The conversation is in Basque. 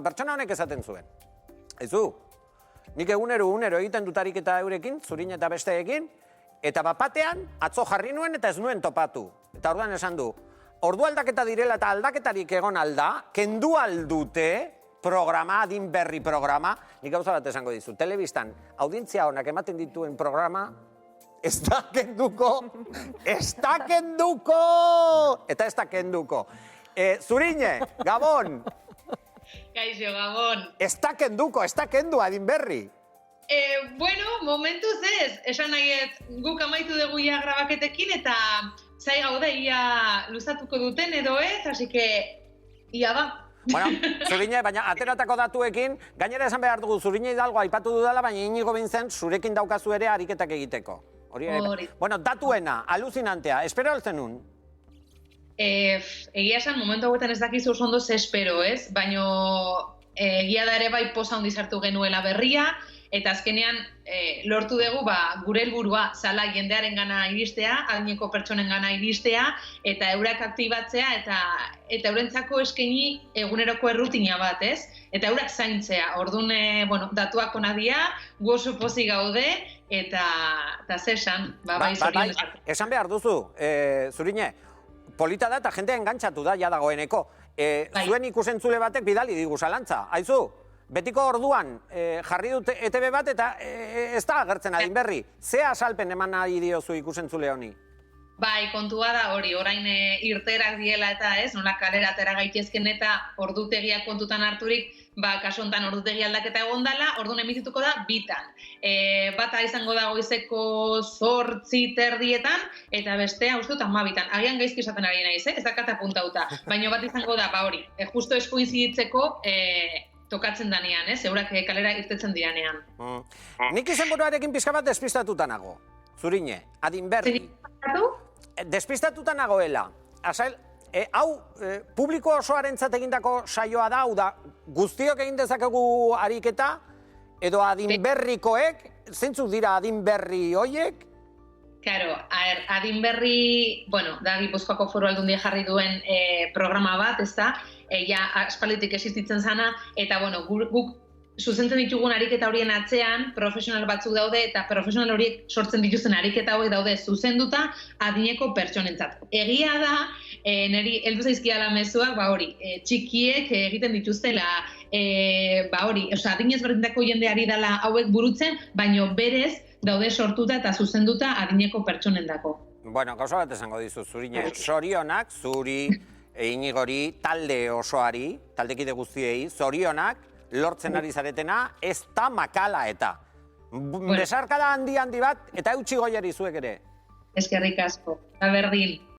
Pertsona honek esaten zuen. Aizu, nik egunero egiten dut ariketa eurekin, Zurin eta besteekin, eta bapatean atzo jarri nuen eta ez nuen topatu. Eta orduan esan du, ordu aldaketa direla eta aldaketarik egon alda, kendu aldute programa, adin berri programa, nik gauza bat esango dizu, telebistan audientzia honak ematen dituen programa, ez da kenduko! Eta ez da kenduko. Zurine, Gabon! Kaixo, Gabon. Ez da kendu adin berri. Bueno, momentuz ez. Esan nahiet, guk amaitu dugu ia grabaketekin eta zai gaude ia luzatuko duten edo ez, así que ia da. Bueno, Zurine, baina ateratako datuekin, gainera esan behar dugu Zurine Hidalgo aipatu dudala, baina Inigo Bintzen zurekin daukazu ere ariketak egiteko. Hori. Bueno, datuena, aluzinantea, espero altzen nun? Egia esan, momentu hauetan ez dakizu oso ondo ze espero, ez? Baina egia da ere bai poza handi sartu genuela berria, eta azkenean lortu dugu gure helburua zala jendearen gana iristea, adineko pertsonen gana iristea, eta eurak aktibatzea, eta eurentzako eskaini eguneroko errutina bat, ez? Eta eurak zaintzea. Orduan, datuak ona dira, gu oso pozik gaude, eta zesan, bai zorion. Esan behar duzu, Zurine, polita da eta jendea engantzatu da ja dagoeneko. Zuen ikusentzule batek bidali digu zalantza. Aizu, betiko orduan jarri dut ETV bat eta ez da agertzen adin berri. Ze asalpen eman nahi diozu ikusentzule honi? Bai, kontua da hori, orain irterak diela eta ez, nola kalera atera gaitezken eta ordutegia kontutan harturik, kasu honetan ordutegi aldaketa egon dela, orduan emitituko da bitan. Bata izango da goizeko 8:30 eta bestea uste dut 12:00. Agian gaizki esaten ari naiz, ez dakat apuntauta. Baina bat izango da, hori, justo eskoinziditzeko tokatzen danean, eurak kalera irtetzen diranean. Nik izenburuarekin pixka bat despistatuta nago, Zurine, adin berri. Despistatuta nagoela. Hau, publiko osoarentzat egindako saioa da, hau da, guztiok egin dezakegu ariketa, edo adin berrikoek, zeintzuk dira adin berri hoiek? Claro, adin berri, da Gipuzkoako Foru Aldundia jarri duen programa bat, ez da, aspalditik existitzen zana, eta guk zuzentzen ditugun ariketa horien atzean, profesional batzuk daude, eta profesional horiek sortzen dituzten ariketa hauek daude zuzenduta adineko pertsonentzat. Egia da, niri heldu zaizkiala mezuak, txikiek egiten dituztela, adinez berdintako jendeari dela hauek burutzen, baino berez daude sortuta eta zuzenduta adineko pertsonendako. Bueno, gauza bat esango dizu, Zurine, sorionak, zuri, Inigori, talde osoari, taldekide guztiei, zorionak, lortzen ari zaretena, ez da makala eta. Besarkada handi bat, eta eutxi goiari zuek ere. Eskerrik asko, berdin.